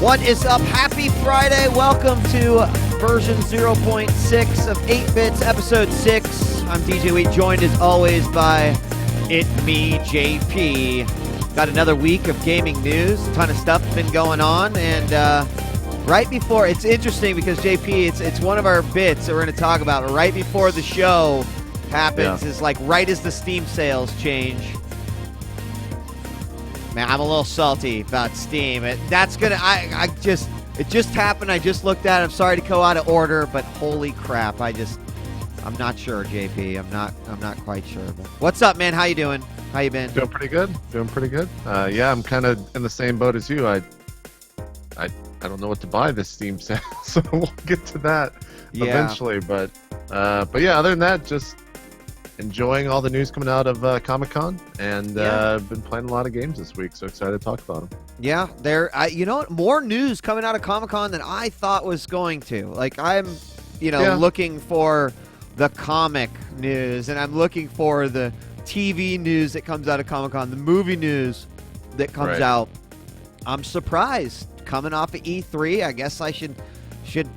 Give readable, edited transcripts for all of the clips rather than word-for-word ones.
What is up? Happy Friday. Welcome to version 0.6 of 8-Bits, episode 6. I'm djWHEAT, joined as always by itmeJP. Got another week of gaming news. A ton of stuff been going on. And right before, it's interesting because JP, it's one of our bits that we're going to talk about. Right before the show happens is like right as the Steam sales change. Man, I'm a little salty about Steam. It just happened. I just looked at it. I'm sorry to go out of order, but holy crap! I'm not sure, JP. I'm not quite sure. But what's up, man? How you doing? How you been? Doing pretty good. Yeah, I'm kind of in the same boat as you. I don't know what to buy this Steam sale, so we'll get to that eventually. But yeah, other than that, just enjoying all the news coming out of ComicCon, and been playing a lot of games this week, so excited to talk about them. Yeah, you know what? More news coming out of Comic-Con than I thought was going to. Like, I'm, looking for the comic news, and I'm looking for the TV news that comes out of Comic-Con, the movie news that comes out. I'm surprised. Coming off of E3, I guess I should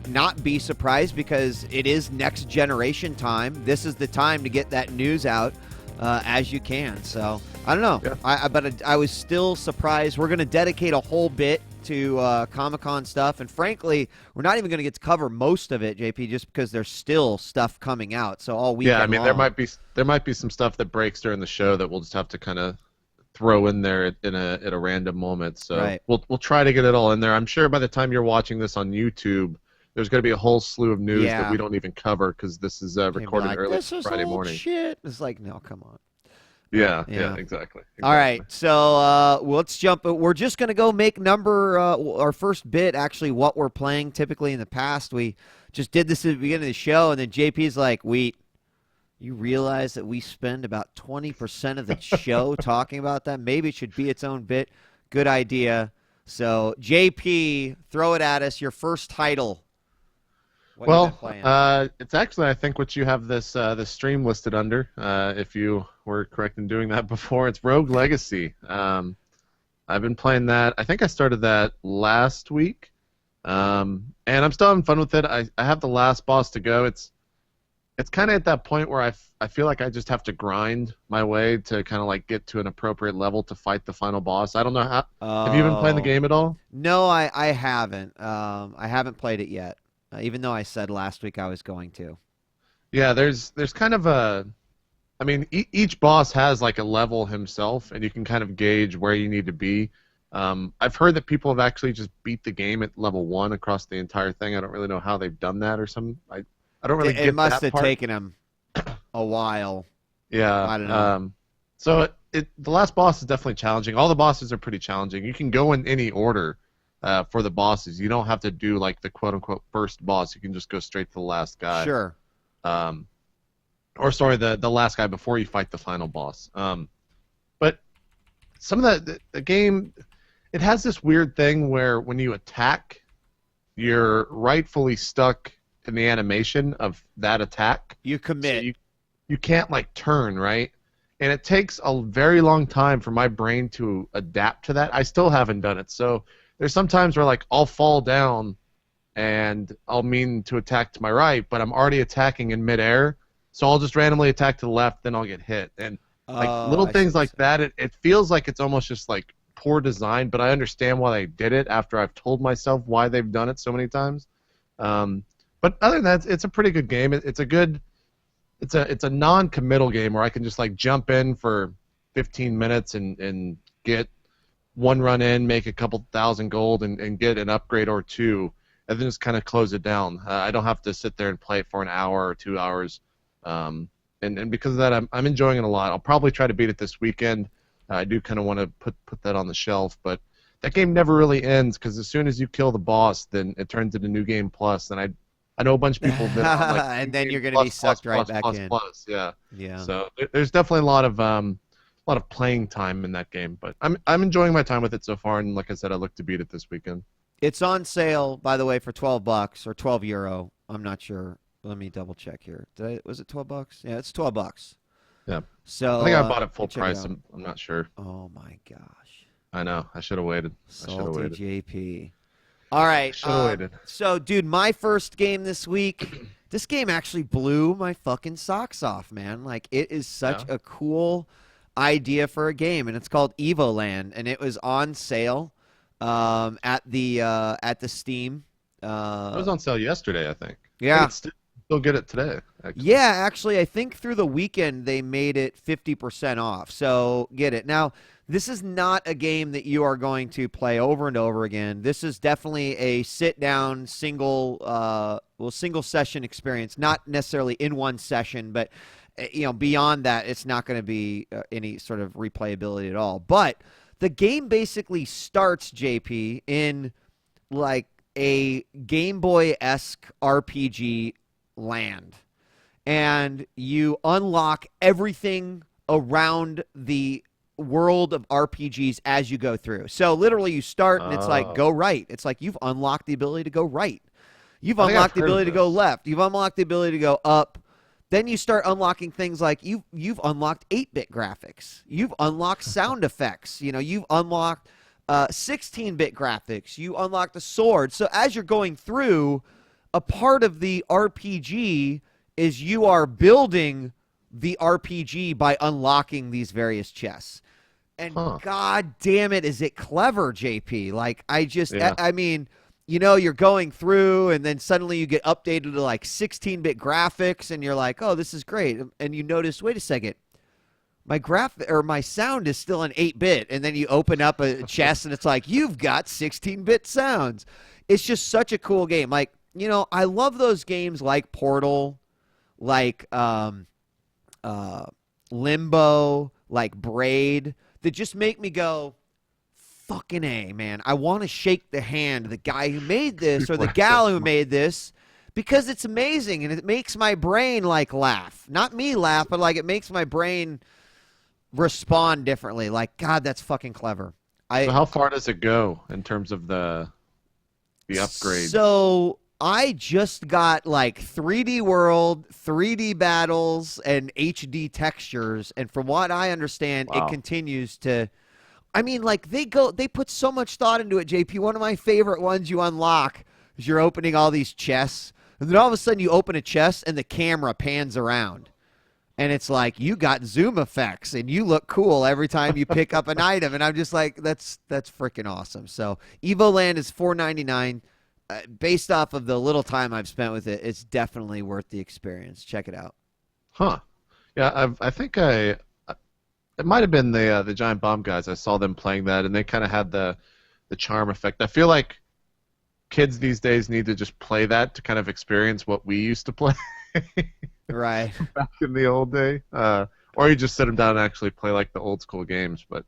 not be surprised because it is next generation time. This is the time to get that news out as you can. So I don't know. Yeah. But I was still surprised. We're going to dedicate a whole bit to Comic-Con stuff, and frankly, we're not even going to get to cover most of it, JP, just because there's still stuff coming out. So all weekend. Yeah, I mean, long. there might be some stuff that breaks during the show that we'll just have to kind of throw in there at a random moment. So we'll try to get it all in there. I'm sure by the time you're watching this on YouTube, there's going to be a whole slew of news that we don't even cover because this is recorded early Friday morning. Shit. It's like, no, come on. Yeah, exactly. All right, so let's jump. We're just going to go make our first bit, actually, what we're playing. Typically in the past, we just did this at the beginning of the show, and then JP's like, Wheat, you realize that we spend about 20% of the show talking about that? Maybe it should be its own bit. Good idea. JP, throw it at us. Your first title. It's actually, I think, what you have this stream listed under, if you were correct in doing that before. It's Rogue Legacy. I've been playing that. I think I started that last week, and I'm still having fun with it. I have the last boss to go. It's kind of at that point where I feel like I just have to grind my way to kind of like get to an appropriate level to fight the final boss. I don't know how. Have you been playing the game at all? No, I haven't. I haven't played it yet. Even though I said last week I was going to. Yeah, there's kind of I mean, each boss has like a level himself, and you can kind of gauge where you need to be. I've heard that people have actually just beat the game at level 1 across the entire thing. I don't really know how they've done that or something. I don't really get that part. It must have taken them a while. Yeah. I don't know. So the last boss is definitely challenging. All the bosses are pretty challenging. You can go in any order. For the bosses, you don't have to do like the quote-unquote first boss. You can just go straight to the last guy. Sure. Or sorry, the last guy before you fight the final boss. But some of the game, it has this weird thing where when you attack, you're rightfully stuck in the animation of that attack. You commit. So you can't like turn, right? And it takes a very long time for my brain to adapt to that. I still haven't done it. So there's some times where like I'll fall down and I'll mean to attack to my right, but I'm already attacking in midair, so I'll just randomly attack to the left, then I'll get hit. And like little things like that, it feels like it's almost just like poor design, but I understand why they did it after I've told myself why they've done it so many times. But other than that, it's a pretty good game. It's a non-committal game where I can just like jump in for 15 minutes and get one run in, make a couple thousand gold, and get an upgrade or two, and then just kind of close it down. I don't have to sit there and play it for an hour or 2 hours, and because of that, I'm enjoying it a lot. I'll probably try to beat it this weekend. I do kind of want to put that on the shelf, but that game never really ends because as soon as you kill the boss, then it turns into New Game Plus, and I know a bunch of people that are like, and then you're going to be sucked right back in. Yeah. So there's definitely a lot of playing time in that game, but I'm enjoying my time with it so far, and like I said, I look to beat it this weekend. It's on sale, by the way, for $12 or €12. I'm not sure. Let me double check here. Was it $12? Yeah, it's $12. Yeah. So I think I bought it full price. I'm not sure. Oh my gosh. I know. I should have waited. Salty JP. All right. Should have waited. So, dude, my first game this week, this game actually blew my fucking socks off, man. Like, it is such a cool idea for a game, and it's called Evoland, and it was on sale at the Steam. It was on sale yesterday, I think. Yeah. Still get it today. Actually. Yeah, actually, I think through the weekend they made it 50% off. So get it. Now, this is not a game that you are going to play over and over again. This is definitely a sit-down, single session experience. Not necessarily in one session, but beyond that, it's not going to be any sort of replayability at all. But the game basically starts, JP, in like a Game Boy-esque RPG land, and you unlock everything around the world of RPGs as you go through. So literally you start and it's like go right. It's like you've unlocked the ability to go right. You've unlocked the ability to go left. You've unlocked the ability to go up. Then you start unlocking things like you've unlocked 8-bit graphics. You've unlocked sound effects. You've unlocked 16-bit graphics. You unlock the sword. So as you're going through, a part of the RPG is you are building the RPG by unlocking these various chests. And god damn it, is it clever, JP. Like, I mean, you're going through and then suddenly you get updated to like 16-bit graphics and you're like, oh, this is great. And you notice, wait a second, my sound is still in 8-bit. And then you open up a chest and it's like, you've got 16-bit sounds. It's just such a cool game. Like, I love those games like Portal, like Limbo, like Braid, that just make me go, fucking A, man. I want to shake the hand of the guy who made this or the gal who made this because it's amazing and it makes my brain like laugh. Not me laugh, but like it makes my brain respond differently. Like, God, that's fucking clever. So how far does it go in terms of the upgrade? So I just got like 3D world, 3D battles, and HD textures, and from what I understand, it continues to. I mean, like they put so much thought into it, JP. One of my favorite ones you unlock is you're opening all these chests, and then all of a sudden you open a chest and the camera pans around, and it's like you got zoom effects and you look cool every time you pick up an item, and I'm just like, that's freaking awesome. So Evoland is $4.99. Based off of the little time I've spent with it, it's definitely worth the experience. Check it out. Huh. Yeah, I think it might have been the Giant Bomb guys. I saw them playing that, and they kind of had the charm effect. I feel like kids these days need to just play that to kind of experience what we used to play. Right. Back in the old day. Or you just sit them down and actually play like the old school games. But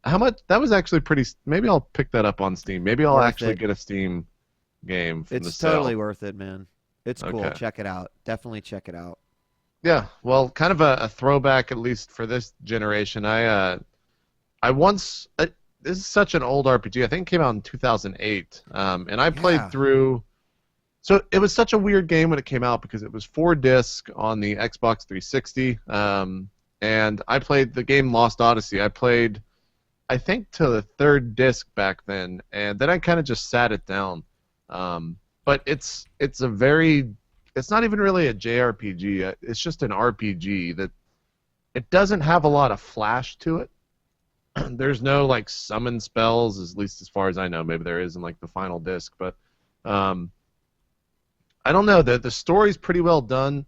how much? That was actually pretty. Maybe I'll pick that up on Steam. Maybe I'll actually get a Steam game from the sale. It's totally worth it, man. It's cool. Okay. Check it out. Definitely check it out. Yeah. Well, kind of a throwback, at least for this generation. I once. This is such an old RPG. I think it came out in 2008. And I played through. So it was such a weird game when it came out because it was 4-disc on the Xbox 360. And I played the game Lost Odyssey. I played, I think, to the 3rd disc back then, and then I kind of just sat it down. But it's not even really a JRPG. It's just an RPG that it doesn't have a lot of flash to it. There's no like summon spells, at least as far as I know. Maybe there is in like the final disc, but I don't know. The story's pretty well done.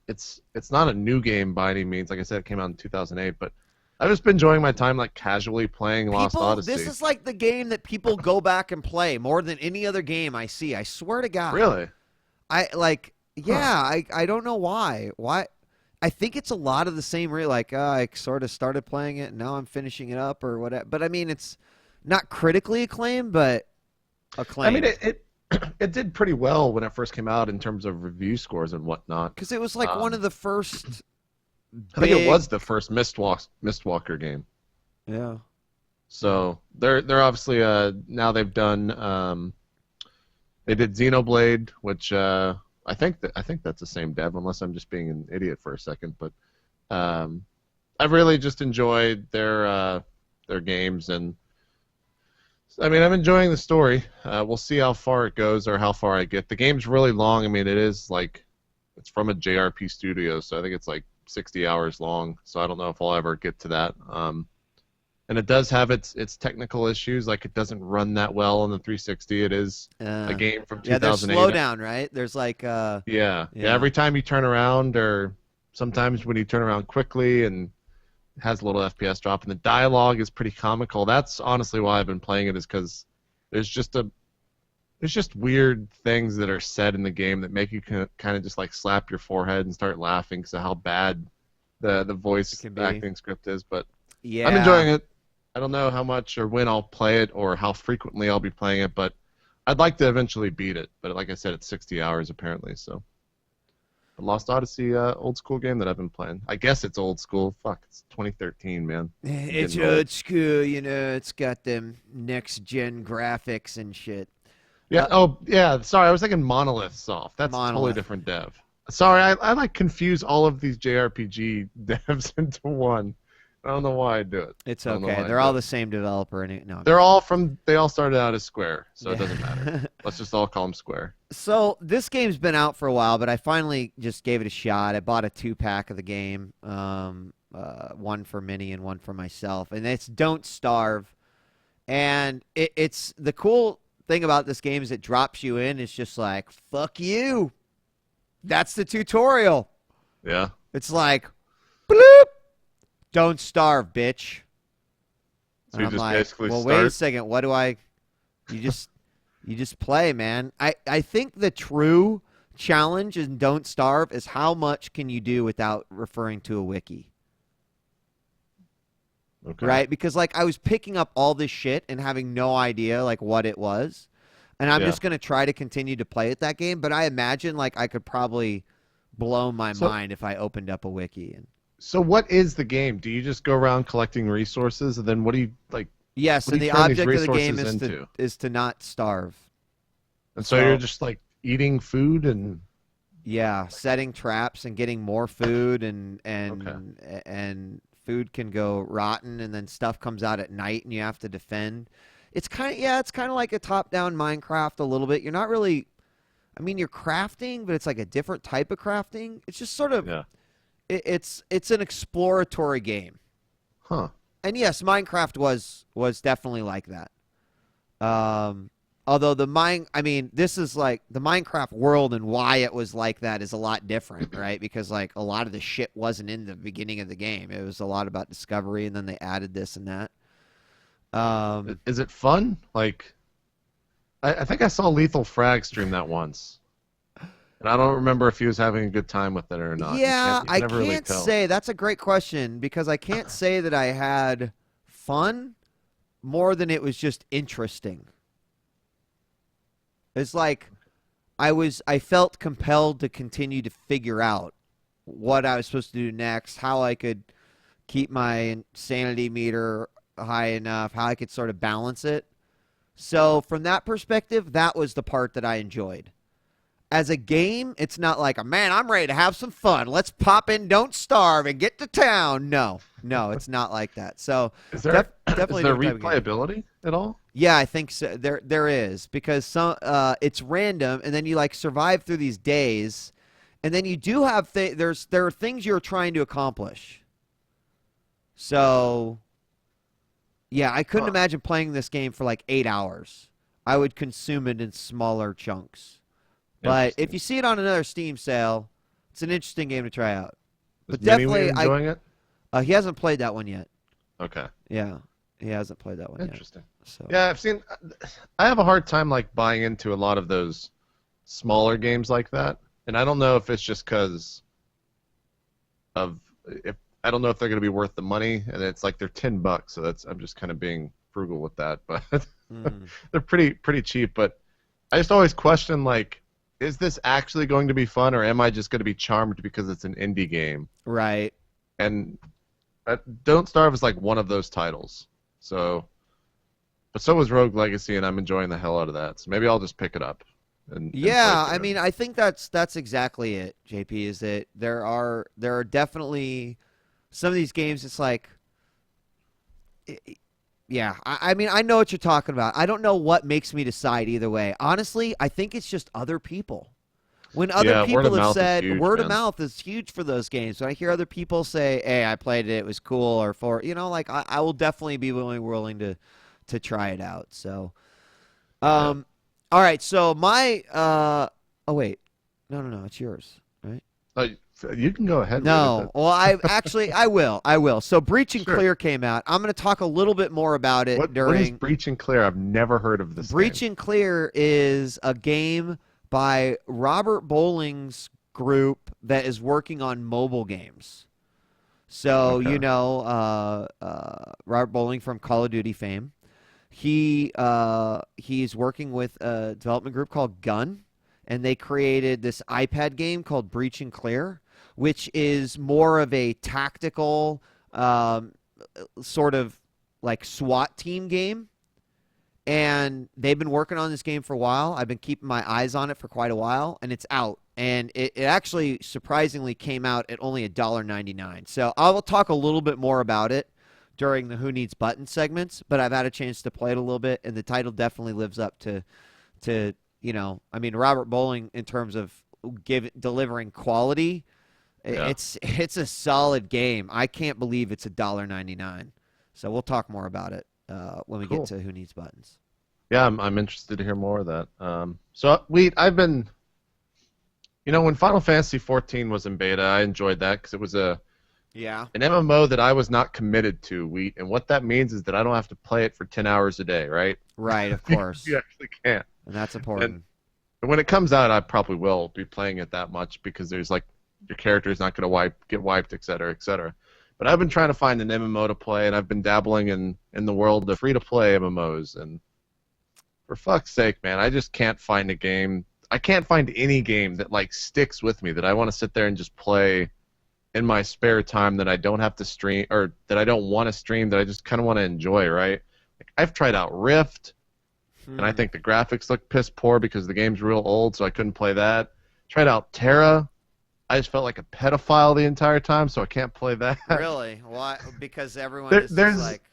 It's not a new game by any means. Like I said, it came out in 2008, but I've just been enjoying my time like casually playing Lost Odyssey. This is like the game that people go back and play more than any other game I see. I swear to God. Really? I don't know why. Why? I think it's a lot of the same. Like I sort of started playing it, and now I'm finishing it up or whatever. But I mean, it's not critically acclaimed, but acclaimed. I mean, it did pretty well when it first came out in terms of review scores and whatnot. Because it was like one of the first. I think it was the first Mistwalker game. Yeah. So they're obviously now they've done they did Xenoblade, which I think that's the same dev, unless I'm just being an idiot for a second. But I've really just enjoyed their games, and I mean, I'm enjoying the story. We'll see how far it goes or how far I get. The game's really long. I mean, it is like it's from a JRP studio, so I think it's like 60 hours long. So I don't know if I'll ever get to that. And it does have its technical issues. Like it doesn't run that well on the 360. It is a game from 2008. Yeah, there's slowdown, right? There's like yeah. Every time you turn around, or sometimes when you turn around quickly, and it has a little FPS drop, and the dialogue is pretty comical. That's honestly why I've been playing it, is because there's just weird things that are said in the game that make you kind of just like slap your forehead and start laughing because of how bad the voice acting script is. But yeah, I'm enjoying it. I don't know how much or when I'll play it or how frequently I'll be playing it, but I'd like to eventually beat it. But like I said, it's 60 hours apparently. So, the Lost Odyssey, old school game that I've been playing. I guess it's old school. Fuck, it's 2013, man. It's old school, you know. It's got them next gen graphics and shit. Yeah. Sorry, I was thinking Monolith Soft. That's a totally different dev. Sorry, I like confuse all of these JRPG devs into one. I don't know why I do it. It's okay. They're all the same developer. No, they all started out as Square, so it doesn't matter. Let's just all call them Square. So this game's been out for a while, but I finally just gave it a shot. I bought a 2-pack of the game, one for Minnie and one for myself, and it's Don't Starve. And it's the cool thing about this game is it drops you in. It's just like, fuck you. That's the tutorial. Yeah. It's like, bloop. Don't starve, bitch. So you just like, basically well, start? wait a second. What do I? You just play, man. I think the true challenge in Don't Starve is how much can you do without referring to a wiki. Okay. Right? Because like I was picking up all this shit and having no idea like what it was, and I'm just gonna try to continue to play at that game. But I imagine like I could probably blow my mind if I opened up a wiki and. So what is the game? Do you just go around collecting resources, and then what do you like? Yes, and the object of the game is to not starve. And so you're just like eating food and setting traps and getting more food and food can go rotten and then stuff comes out at night and you have to defend. It's kind of like a top-down Minecraft a little bit. You're not really, I mean, you're crafting, but it's like a different type of crafting. It's just sort of. Yeah. It's an exploratory game. Huh. And yes, Minecraft was definitely like that. Although this is like the Minecraft world and why it was like that is a lot different, right? Because like a lot of the shit wasn't in the beginning of the game. It was a lot about discovery, and then they added this and that. Is it fun? Like, I think I saw Lethal Frag stream that once. And I don't remember if he was having a good time with it or not. Yeah, I can't say. That's a great question because I can't say that I had fun more than it was just interesting. It's like I felt compelled to continue to figure out what I was supposed to do next, how I could keep my sanity meter high enough, how I could sort of balance it. So from that perspective, that was the part that I enjoyed. As a game, it's not like, man, I'm ready to have some fun. Let's pop in Don't Starve and get to town. No, it's not like that. So definitely is there replayability at all? Yeah, I think so. There is because it's random, and then you like survive through these days, and then you do have there are things you're trying to accomplish. So, yeah, I couldn't imagine playing this game for like 8 hours. I would consume it in smaller chunks. But if you see it on another Steam sale, it's an interesting game to try out. But definitely, enjoying it? He hasn't played that one yet. Okay. Yeah, he hasn't played that one Interesting. yet. So. Yeah, I have a hard time like buying into a lot of those smaller games like that, and I don't know if it's just because of I don't know if they're going to be worth the money, and it's like they're $10, so I'm just kind of being frugal with that, but they're pretty cheap. But I just always question like. Is this actually going to be fun, or am I just going to be charmed because it's an indie game? Right. And Don't Starve is like one of those titles. So, but so was Rogue Legacy, and I'm enjoying the hell out of that. So maybe I'll just pick it up. And I mean, I think that's exactly it. JP is that there are definitely some of these games. It's like Yeah, I mean, I know what you're talking about. I don't know what makes me decide either way. Honestly, I think it's just other people. When other Yeah, word of people have mouth is said huge, word of man. mouth is huge for those games. When I hear other people say, "Hey, I played it, it was cool," or for like I will definitely be willing to try it out. So, Yeah. all right. So my oh wait, no, it's yours, right? Uh, you can go ahead with it. No. Well, I will. I will. So Breach and Sure. Clear came out. I'm going to talk a little bit more about it What is during Breach and Clear? I've never heard of this Breach game. and Clear is a game by Robert Bowling's group that is working on mobile games. So, Okay. Robert Bowling from Call of Duty fame. He's working with a development group called Gun, and they created this iPad game called Breach and Clear, which is more of a tactical sort of like SWAT team game. And they've been working on this game for a while. I've been keeping my eyes on it for quite a while, and it's out. And it actually surprisingly came out at only $1.99. So I will talk a little bit more about it during the Who Needs Buttons segments, but I've had a chance to play it a little bit, and the title definitely lives up to I mean, Robert Bowling in terms of delivering quality. Yeah. It's a solid game. I can't believe it's $1.99. So we'll talk more about it when we get to Who Needs Buttons. Yeah, I'm interested to hear more of that. I've been, when Final Fantasy 14 was in beta, I enjoyed that because it was an MMO that I was not committed to. And what that means is that I don't have to play it for 10 hours a day, right? Right, of course. You actually can't. And that's important. And when it comes out, I probably will be playing it that much because there's like your character is not going to get wiped, et cetera, et cetera. But I've been trying to find an MMO to play, and I've been dabbling in the world of free-to-play MMOs. And for fuck's sake, man, I just can't find a game. I can't find any game that like sticks with me that I want to sit there and just play in my spare time that I don't have to stream or that I don't want to stream that I just kind of want to enjoy, right? Like, I've tried out Rift, and I think the graphics look piss poor because the game's real old, so I couldn't play that. Tried out Terra. I just felt like a pedophile the entire time, so I can't play that. Really? Why? Because everyone is like...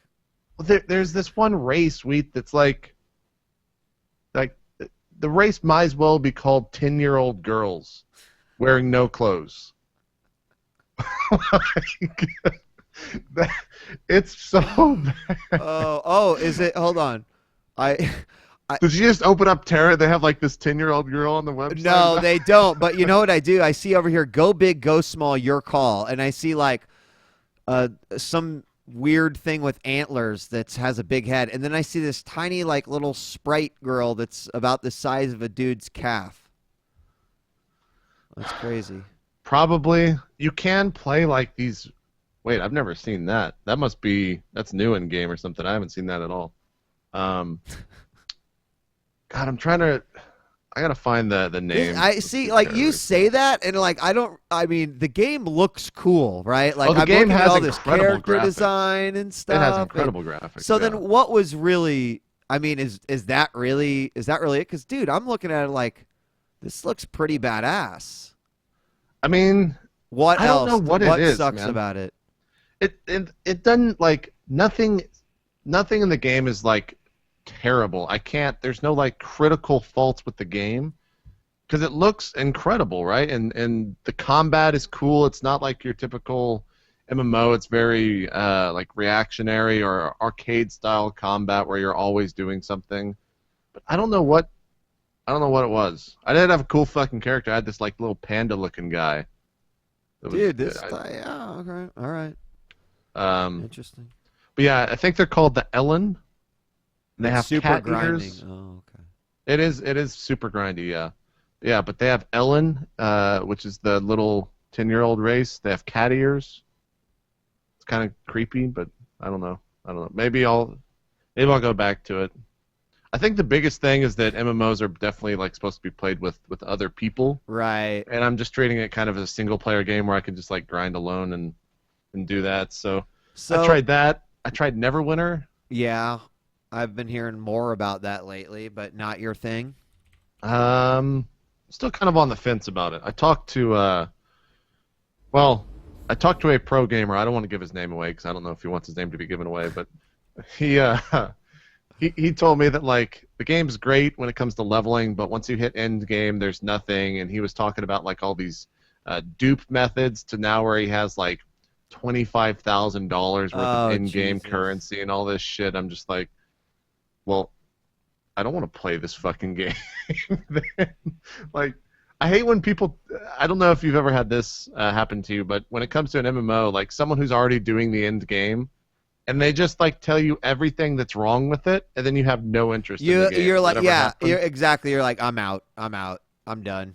There's this one race, that's like the race might as well be called 10-year-old girls wearing no clothes. It's so bad. Oh, is it? Hold on. Did you just open up Terra? They have like this 10-year-old girl on the website. No, they don't. But you know what I do? I see over here, go big, go small, your call. And I see like some weird thing with antlers that has a big head. And then I see this tiny like little sprite girl that's about the size of a dude's calf. That's crazy. Probably. You can play like these. Wait, I've never seen that. That's new in game or something. I haven't seen that at all. God, I gotta find the name. I see, like you say that, and like I mean, the game looks cool, right? Like the I'm game looking at has all this incredible character graphics. design and stuff. It has incredible graphics. So then, what was really? I mean, is that really it? Because dude, I'm looking at it like this looks pretty badass. I mean, what else? I don't know what it is, sucks man. about it? It doesn't like nothing in the game is like terrible. There's no like critical faults with the game because it looks incredible, right? And the combat is cool. It's not like your typical MMO. It's very like reactionary or arcade style combat where you're always doing something. But I don't know what it was. I did have a cool fucking character. I had this like little panda looking guy. Dude, yeah, okay, all right. Interesting. But yeah, I think they're called the Ellen. And they have super cat grinding. ears. Oh, okay. It is super grindy, yeah. Yeah, but they have Ellen, which is the little 10-year-old race. They have cat ears. It's kind of creepy, but I don't know. Maybe I'll go back to it. I think the biggest thing is that MMOs are definitely like supposed to be played with other people. Right. And I'm just treating it kind of as a single player game where I can just like grind alone and do that. So I tried that. I tried Neverwinter. Yeah. I've been hearing more about that lately, but not your thing. Still kind of on the fence about it. I talked to a pro gamer. I don't want to give his name away because I don't know if he wants his name to be given away, but he he told me that like the game's great when it comes to leveling, but once you hit end game, there's nothing. And he was talking about like all these dupe methods to now where he has like $25,000 worth of in-game currency and all this shit. I'm just like, well, I don't want to play this fucking game. Like, I hate when people. I don't know if you've ever had this happen to you, but when it comes to an MMO, like someone who's already doing the end game, and they just like tell you everything that's wrong with it, and then you have no interest in the game. You're like, yeah, exactly. You're like, I'm out, I'm done.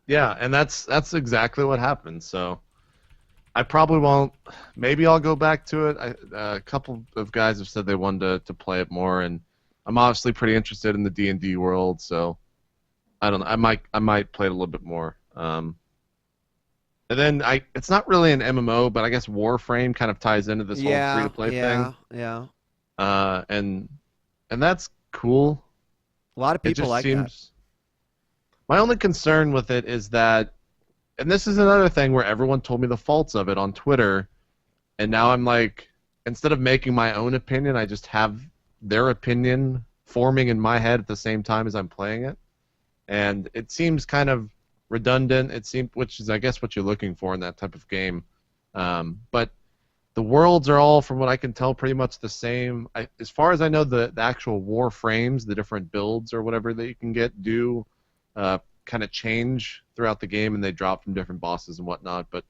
Yeah, and that's exactly what happened. So I probably won't. Maybe I'll go back to it. A couple of guys have said they wanted to play it more, and I'm obviously pretty interested in the D&D world. So I don't know. I might play it a little bit more. And then it's not really an MMO, but I guess Warframe kind of ties into this whole free-to-play thing. Yeah. And that's cool. A lot of people like that. My only concern with it is that, and this is another thing where everyone told me the faults of it on Twitter, and now I'm like, instead of making my own opinion, I just have their opinion forming in my head at the same time as I'm playing it. And it seems kind of redundant, which is, I guess, what you're looking for in that type of game. But the worlds are all, from what I can tell, pretty much the same. As far as I know, the actual war frames, the different builds or whatever that you can get, do kind of change throughout the game, and they drop from different bosses and whatnot. But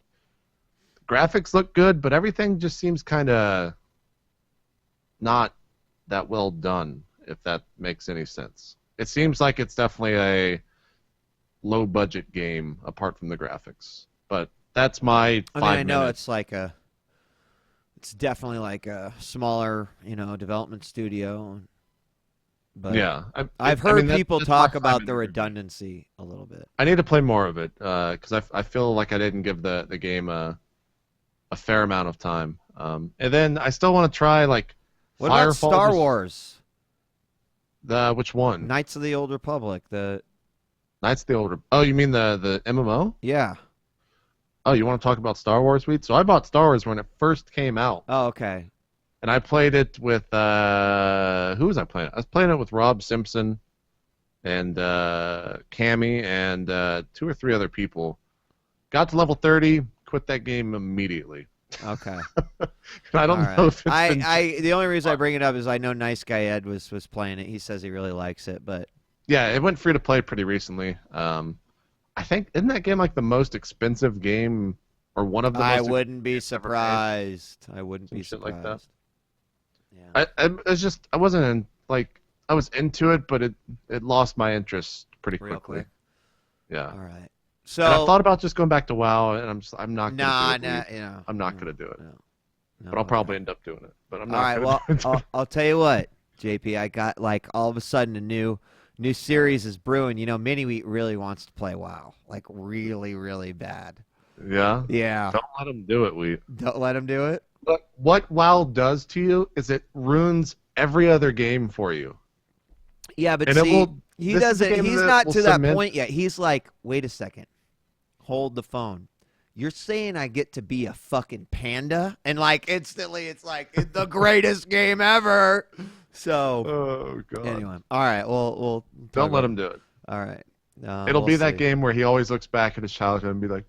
graphics look good, but everything just seems kind of not that well done, if that makes any sense. It seems like it's definitely a low-budget game, apart from the graphics. But that's my 5 minutes. I know it's definitely like a smaller, development studio. But yeah, I've heard people talk about the redundancy a little bit. I need to play more of it because I feel like I didn't give the game a fair amount of time. And then I still want to try like what about Star Wars? Which one? Knights of the Old Republic. Knights of the Old. Oh, you mean the MMO? Yeah. Oh, you want to talk about Star Wars, Wheat? So I bought Star Wars when it first came out. Oh, okay. And I played it with who was I playing? I was playing it with Rob Simpson and Cammy and 2 or 3 other people. Got to level 30, quit that game immediately. Okay. I don't know if it's the only reason I bring it up is I know Nice Guy Ed was playing it. He says he really likes it, but yeah, it went free to play pretty recently. I think isn't that game like the most expensive game or one of the most I wouldn't be surprised. I wouldn't be surprised. Like that. Yeah. I wasn't I was into it, but it lost my interest pretty quickly. Yeah. All right. So and I thought about just going back to WoW, and I'm not gonna do it. I'm not gonna do it. No, but I'll probably end up doing it. But I'm not. All right. Well, I'll tell you what, JP. I got like all of a sudden a new series is brewing. Mini-Wheat really wants to play WoW, like really, really bad. Yeah. Yeah. Don't let him do it, Wheat. Don't let him do it. But what WoW does to you is it ruins every other game for you. Yeah, but he doesn't. He's not to that point yet. He's like, wait a second, hold the phone. You're saying I get to be a fucking panda, and like instantly, it's like it's the greatest game ever. So, oh god. Anyway, all right. We'll don't let him do it. All right. It'll be that game where he always looks back at his childhood and be like,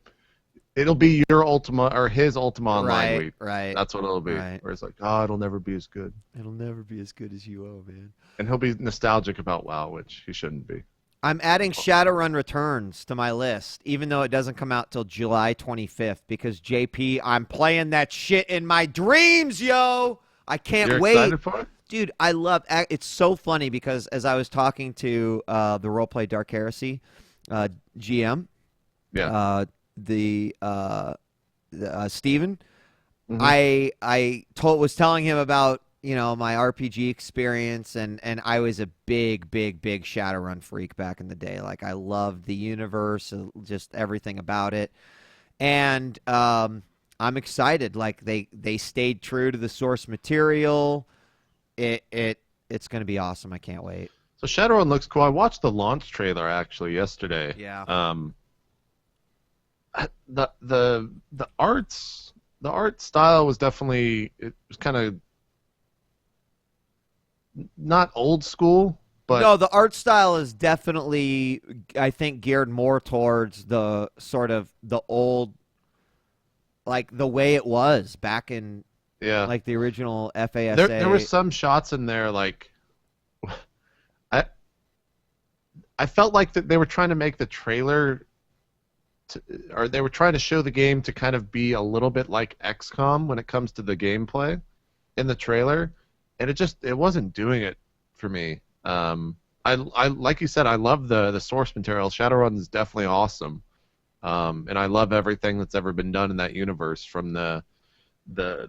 it'll be your Ultima or his Ultima Online week. Right. That's what it'll be. Right. Where it's like, oh, it'll never be as good. It'll never be as good as UO, man. And he'll be nostalgic about WoW, which he shouldn't be. I'm adding Shadowrun Returns to my list, even though it doesn't come out till July 25th, because JP, I'm playing that shit in my dreams, yo. I can't wait. You're excited for it? Dude, I love it's so funny because as I was talking to the Roleplay Dark Heresy GM, Steven, I was telling him about my RPG experience, and I was a big Shadowrun freak back in the day. Like I loved the universe, just everything about it, and I'm excited. Like they stayed true to the source material. It's going to be awesome. I can't wait. So Shadowrun looks cool. I watched the launch trailer actually yesterday. Yeah. The art style was definitely, it was kind of not old school, but No, the art style is definitely, I think, geared more towards the sort of the old, like the way it was back in yeah, like the original there were FASA. some shots in there like I I felt like that they were trying to make the trailer or they were trying to show the game to kind of be a little bit like XCOM when it comes to the gameplay in the trailer, and it wasn't doing it for me. I like you said, I love the source material. Shadowrun is definitely awesome, and I love everything that's ever been done in that universe, from the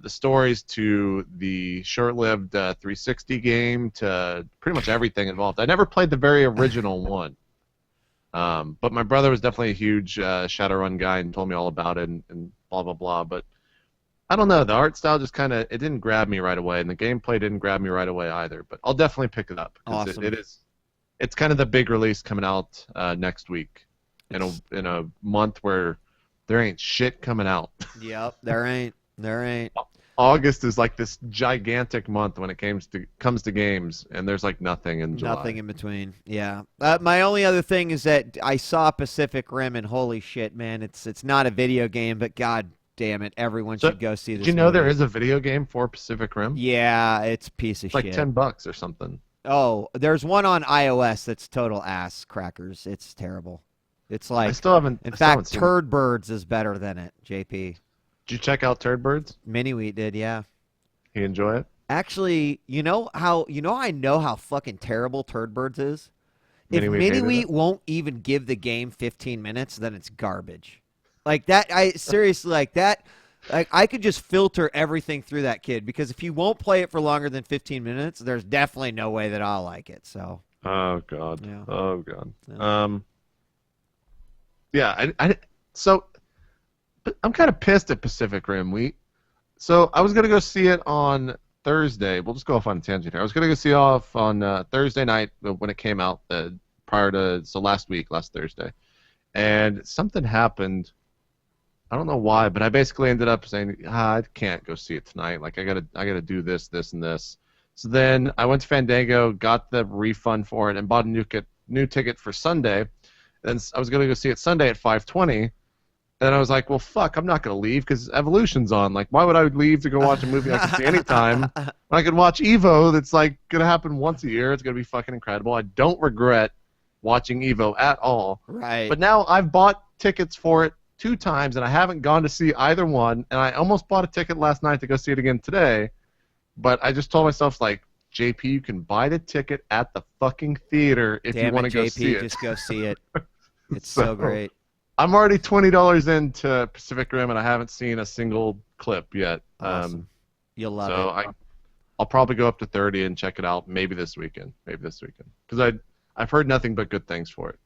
stories to the short-lived 360 game to pretty much everything involved. I never played the very original one. But my brother was definitely a huge Shadowrun guy and told me all about it and blah blah blah. But I don't know, the art style just kind of it didn't grab me right away, and the gameplay didn't grab me right away either. But I'll definitely pick it up because Awesome. it's kind of the big release coming out next week in a month where there ain't shit coming out. Yep, there ain't. August is like this gigantic month when it comes to games, and there's like nothing in July. Nothing in between. Yeah. My only other thing is that I saw Pacific Rim, and holy shit, man, it's not a video game, but god damn it, everyone So, should go see this. did you know movie. there is a video game for Pacific Rim? Yeah, it's a piece of It's like shit. $10 or something. Oh, there's one on iOS that's total ass crackers. It's terrible. It's I like, still haven't. in I still haven't fact, seen it. Turd Birds is better than it. JP Did you check out Turd Birds? Mini Wheat did, yeah. You enjoy it? Actually, I know how fucking terrible Turd Birds is. If Mini Wheat Mini hated Wheat it? won't even give the game 15 minutes, then it's garbage. Like that, I seriously like that. Like I could just filter everything through that kid because if he won't play it for longer than 15 minutes, there's definitely no way that I'll like it. So Oh god. yeah, Oh god. yeah. Yeah. So but I'm kind of pissed at Pacific Rim. So I was gonna go see it on Thursday. We'll just go off on a tangent here. I was gonna go see it off on Thursday night when it came out, last week, last Thursday, and something happened. I don't know why, but I basically ended up saying, I can't go see it tonight. Like I gotta do this, this, and this. So then I went to Fandango, got the refund for it, and bought a new ticket for Sunday. Then I was gonna go see it Sunday at 5:20. And I was like, well, fuck, I'm not gonna leave because Evolution's on. Like, why would I leave to go watch a movie I can see anytime? I could watch Evo. That's like gonna happen once a year. It's gonna be fucking incredible. I don't regret watching Evo at all. Right. But now I've bought tickets for it 2 times, and I haven't gone to see either one. And I almost bought a ticket last night to go see it again today. But I just told myself, like, JP, you can buy the ticket at the fucking theater if you want to go JP, see it. just go see it. It's so great. I'm already $20 into Pacific Rim, and I haven't seen a single clip yet. Awesome. You'll love it. I'll probably go up to 30 and check it out maybe this weekend. Because I've heard nothing but good things for it.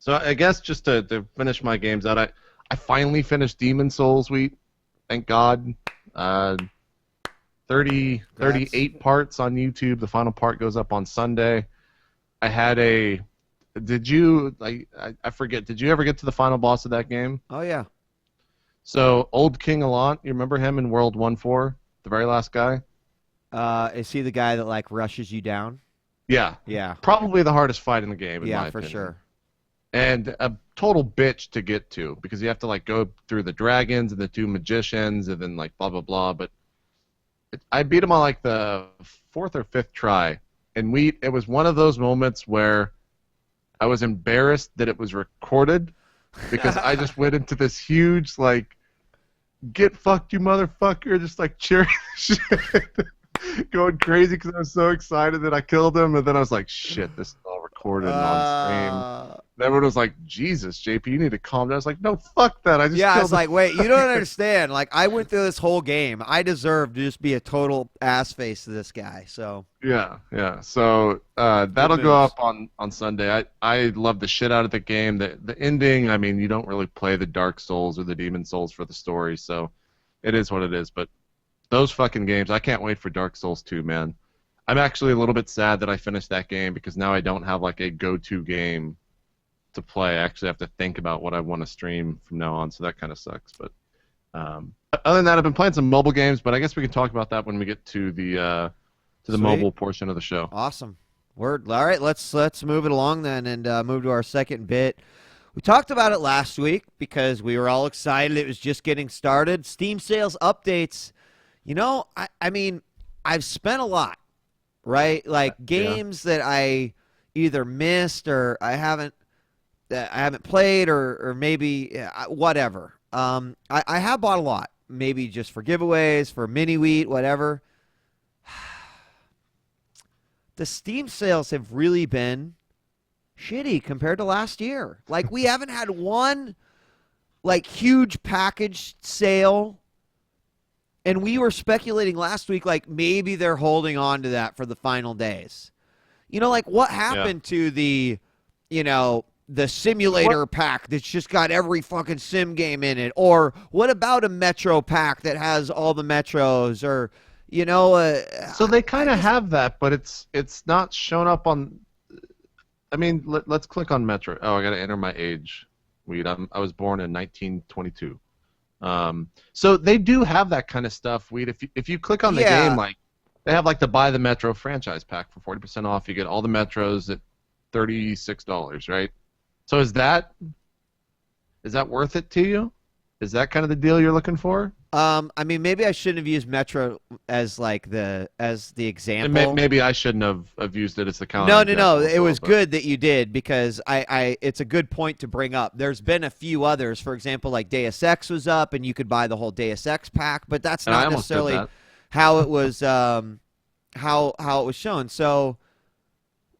So I guess just to finish my games out, I finally finished Demon Souls. Thank God. 38 parts on YouTube. The final part goes up on Sunday. I had I forget, did you ever get to the final boss of that game? Oh yeah. So, Old King Allant, you remember him in World 1-4? The very last guy? Is he the guy that like rushes you down? Yeah. Yeah. Probably the hardest fight in the game, in Yeah, my for opinion. sure. And a total bitch to get to, because you have to like go through the dragons and the 2 magicians and then like blah blah blah. But I beat him on like the 4th or 5th try, and it was one of those moments where I was embarrassed that it was recorded, because I just went into this huge like, get fucked you motherfucker, just like cheering shit, going crazy because I was so excited that I killed him, and then I was like, shit, this is all recorded and on stream. And everyone was like, Jesus, JP, you need to calm down. I was like, no, fuck that. I I killed was like, wait, you don't understand. Like, I went through this whole game. I deserve to just be a total ass face to this guy. So Yeah. So that'll go moves. up on Sunday. I love the shit out of the game. The ending, I mean, you don't really play the Dark Souls or the Demon Souls for the story, so it is what it is. But those fucking games, I can't wait for Dark Souls 2, man. I'm actually a little bit sad that I finished that game, because now I don't have like a go-to game to play. I actually have to think about what I want to stream from now on, so that kind of sucks. But other than that, I've been playing some mobile games, but I guess we can talk about that when we get to the to the mobile portion of the show. Awesome. Word. All right, let's move it along then and move to our second bit. We talked about it last week because we were all excited. It was just getting started. Steam sales updates. You know, I mean, I've spent a lot, right? Like games that I either missed or I haven't played or maybe whatever. I have bought a lot, maybe just for giveaways, for mini-wheat, whatever. The Steam sales have really been shitty compared to last year. Like, we haven't had one, like, huge package sale. And we were speculating last week, like, maybe they're holding on to that for the final days. You know, like, what happened to the, you know, the simulator pack that's just got every fucking sim game in it? Or what about a Metro pack that has all the Metros? Or... You know, so they kind of have that, but it's not shown up on. I mean, let's click on Metro. Oh, I got to enter my age. I was born in 1922. So they do have that kind of stuff. If you click on the game, like they have like the buy the Metro franchise pack for 40% off. You get all the Metros at $36, right? So is that worth it to you? Is that kind of the deal you're looking for? I mean, maybe I shouldn't have used Metro as like the example. Maybe I shouldn't have used it as the counter. No. It was good that you did because it's a good point to bring up. There's been a few others. For example, like Deus Ex was up, and you could buy the whole Deus Ex pack, but that's not necessarily how it was how it was shown. So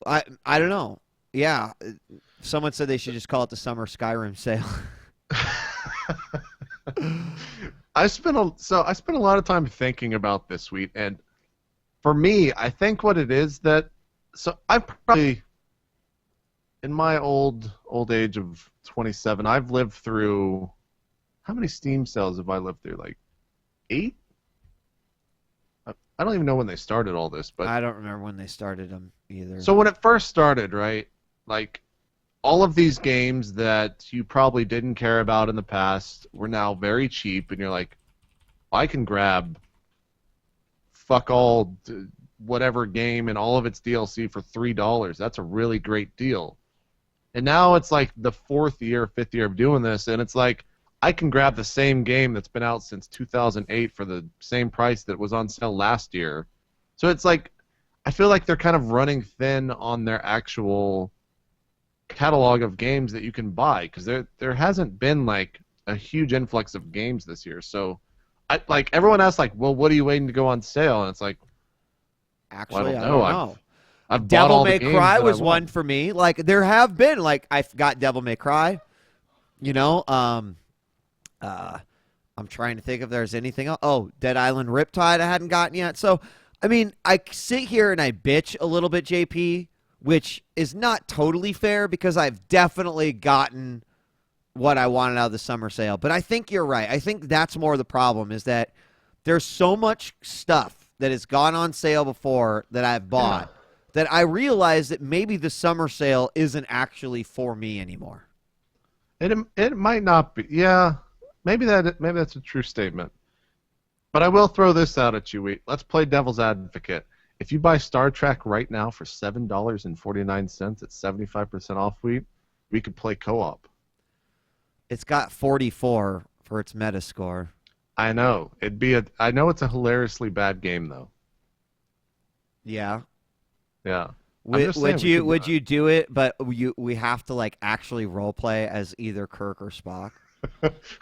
I don't know. Yeah, someone said they should just call it the summer Skyrim sale. I spent a lot of time thinking about this week, and for me, I think what it is I've probably, in my old age of 27, I've lived through, how many Steam sales have I lived through? Like 8? I don't even know when they started all this, but I don't remember when they started them either. So when it first started, right, like all of these games that you probably didn't care about in the past were now very cheap, and you're like, I can grab fuck all whatever game and all of its DLC for $3. That's a really great deal. And now it's like the 4th year, 5th year of doing this, and it's like I can grab the same game that's been out since 2008 for the same price that was on sale last year. So it's like I feel like they're kind of running thin on their actual catalog of games that you can buy, because there hasn't been like a huge influx of games this year. So like everyone asks, like, well, what are you waiting to go on sale? And it's like, actually, I don't know. I've Devil May Cry was one for me. Like, there have been, like, I've got Devil May Cry, you know. I'm trying to think if there's anything else. Oh, Dead Island Riptide I hadn't gotten yet. So I mean, I sit here and I bitch a little bit, JP, which is not totally fair because I've definitely gotten what I wanted out of the summer sale. But I think you're right. I think that's more the problem, is that there's so much stuff that has gone on sale before that I've bought that I realize that maybe the summer sale isn't actually for me anymore. It might not be. Yeah, maybe that's a true statement. But I will throw this out at you. Let's play devil's advocate. If you buy Star Trek right now for $7.49 at 75% off, we could play co-op. It's got 44 for its Metascore. I know. I know it's a hilariously bad game though. Yeah. Yeah. Would you do it? But we have to like actually role play as either Kirk or Spock.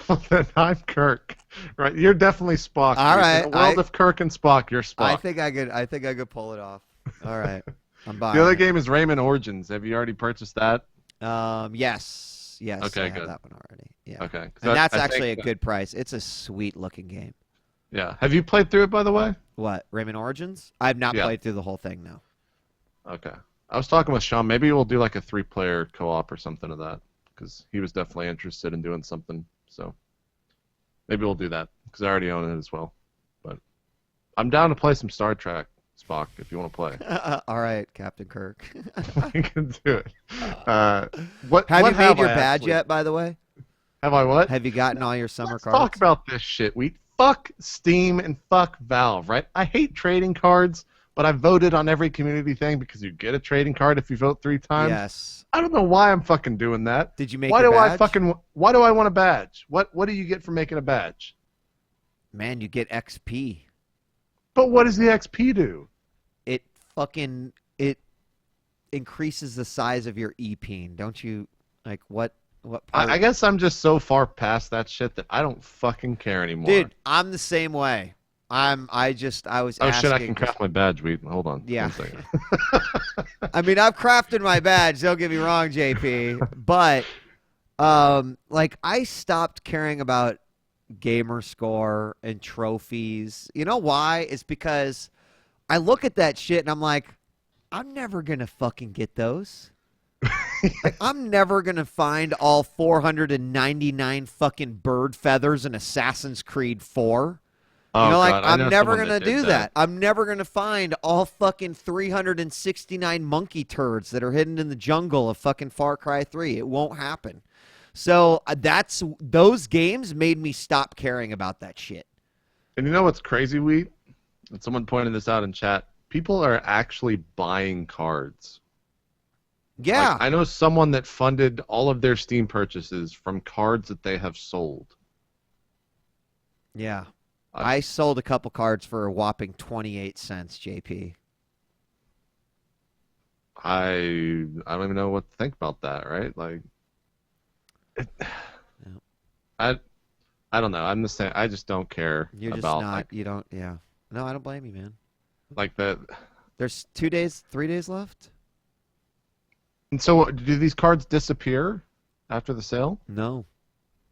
Well, then I'm Kirk, right? You're definitely Spock. All right. In the world of Kirk and Spock, you're Spock. I think I could pull it off. All right. I'm buying. The other game is Rayman Origins. Have you already purchased that? Yes. Okay, I good. have that one already. Yeah. Okay. And that's actually a good price. It's a sweet looking game. Yeah. Have you played through it, by the way? What, Rayman Origins? I've not played through the whole thing, no. Okay. I was talking with Sean. Maybe we'll do like a 3-player co-op or something of that, because he was definitely interested in doing something. So maybe we'll do that, because I already own it as well. But I'm down to play some Star Trek, Spock, if you want to play. All right, Captain Kirk. We can do it. Have you made your badge yet, by the way? Have I what? Have you gotten all your summer Let's cards? Talk about this shit. We fuck Steam and fuck Valve, right? I hate trading cards, but I voted on every community thing because you get a trading card if you vote 3 times. Yes. I don't know why I'm fucking doing that. Did you make why your do badge? Why do I want a badge? What do you get for making a badge? Man, you get XP. But what does the XP do? It increases the size of your e-peen. Don't you like what part? I guess I'm just so far past that shit that I don't fucking care anymore. Dude, I'm the same way. I was Oh asking. shit, I can craft my badge. Hold on. Yeah. 1 second. I mean, I've crafted my badge, don't get me wrong, JP, but like I stopped caring about gamer score and trophies. You know why? It's because I look at that shit and I'm like, I'm never going to fucking get those. Like, I'm never going to find all 499 fucking bird feathers in Assassin's Creed 4. Oh, you know, like, God, I know I'm never someone going to that did do that. I'm never going to find all fucking 369 monkey turds that are hidden in the jungle of fucking Far Cry 3. It won't happen. So those games made me stop caring about that shit. And you know what's crazy, Wheat? And someone pointed this out in chat. People are actually buying cards. Yeah. Like, I know someone that funded all of their Steam purchases from cards that they have sold. Yeah. I sold a couple cards for a whopping 28 cents, JP. I don't even know what to think about that, right? Like, I don't know. I'm the same. I just don't care. You're just about, not. like, You don't. Yeah. No, I don't blame you, man. like that. There's 3 days left. And so, do these cards disappear after the sale? No.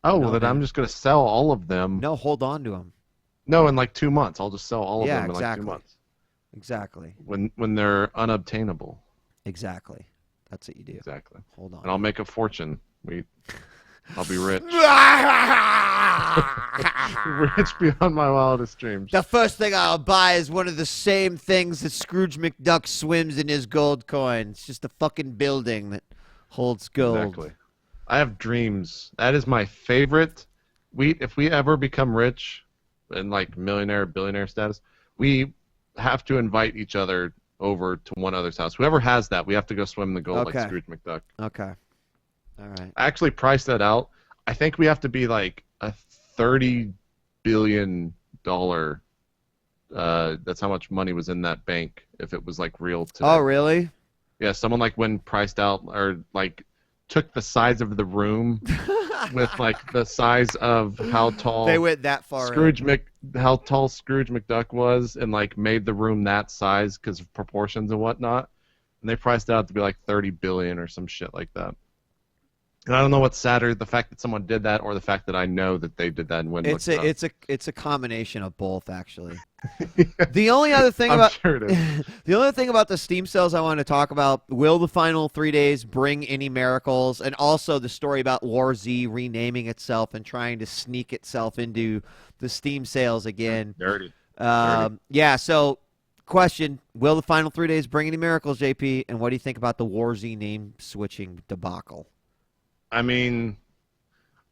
Oh, No, well, then man. I'm just gonna sell all of them. No, hold on to them. No, in like 2 months, I'll just sell all of Yeah, them in exactly. like 2 months. Exactly. When they're unobtainable. Exactly. That's what you do. Exactly. Hold on. And I'll make a fortune. I'll be rich. Rich beyond my wildest dreams. The first thing I'll buy is one of the same things that Scrooge McDuck swims in his gold coin. It's just a fucking building that holds gold. Exactly. I have dreams. That is my favorite. If we ever become rich in like millionaire, billionaire status, we have to invite each other over to one other's house. Whoever has that, we have to go swim in the gold Okay. like Scrooge McDuck. Okay. All right. I actually priced that out. I think we have to be like a $30 billion. That's how much money was in that bank if it was like real today. Oh, really? Yeah, someone like when priced out or like took the size of the room with like the size of how tall They went that far. how tall Scrooge McDuck was and like made the room that size because of proportions and whatnot. And they priced it out to be like 30 billion or some shit like that. And I don't know what's sadder, the fact that someone did that or the fact that I know that they did that and went It's looked it up. it's a combination of both, actually. The only other thing I'm about sure it is. the only thing about the Steam sales I want to talk about: will the final 3 days bring any miracles? And also the story about War Z renaming itself and trying to sneak itself into the Steam sales again. Dirty. Yeah. So, question: will the final 3 days bring any miracles, JP? And what do you think about the War Z name switching debacle? I mean,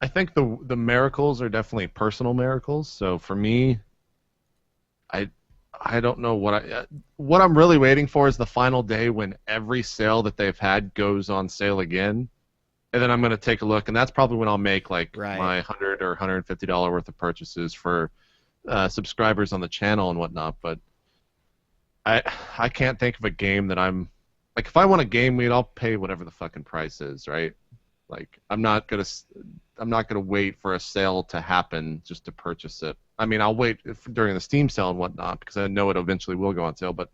I think the miracles are definitely personal miracles. So for me, I don't know what I'm really waiting for is the final day when every sale that they've had goes on sale again, and then I'm gonna take a look, and that's probably when I'll make like my $100 or $150 worth of purchases for subscribers on the channel and whatnot. But I can't think of a game that I'm like, if I want a game, I'll pay whatever the fucking price is, right? Like I'm not gonna wait for a sale to happen just to purchase it. I mean, I'll wait during the Steam sale and whatnot because I know it eventually will go on sale. But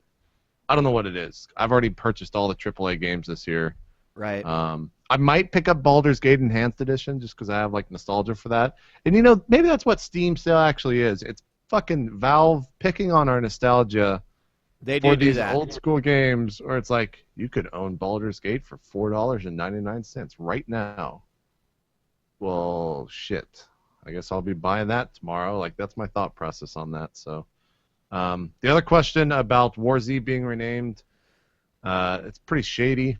I don't know what it is. I've already purchased all the AAA games this year. Right. I might pick up Baldur's Gate Enhanced Edition just because I have like nostalgia for that. And you know, maybe that's what Steam sale actually is. It's fucking Valve picking on our nostalgia. They do for these that. old school games, or it's like you could own Baldur's Gate for $4.99 right now. Well, shit. I guess I'll be buying that tomorrow. Like that's my thought process on that. So, the other question about War Z being renamed, it's pretty shady.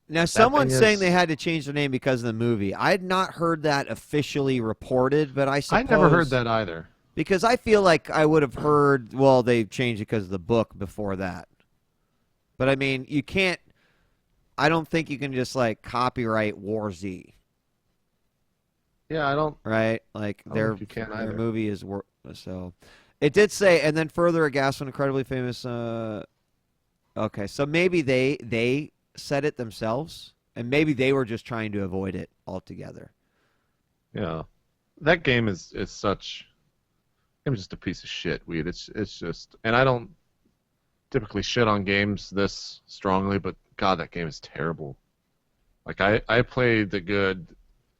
Now, someone's saying they had to change their name because of the movie. I had not heard that officially reported, but I suppose... I never heard that either. Because I feel like I would have heard, well, they changed it because of the book before that. But I mean, you can't. I don't think you can just like copyright War Z. Yeah, I don't. Right? Like I don't think you can their either. movie is so. It did say, and then further aghast when incredibly famous. Okay, so maybe they said it themselves, and maybe they were just trying to avoid it altogether. Yeah, that game is such. It was just a piece of shit, weed. It's just, and I don't typically shit on games this strongly, but God, that game is terrible. Like I played the good.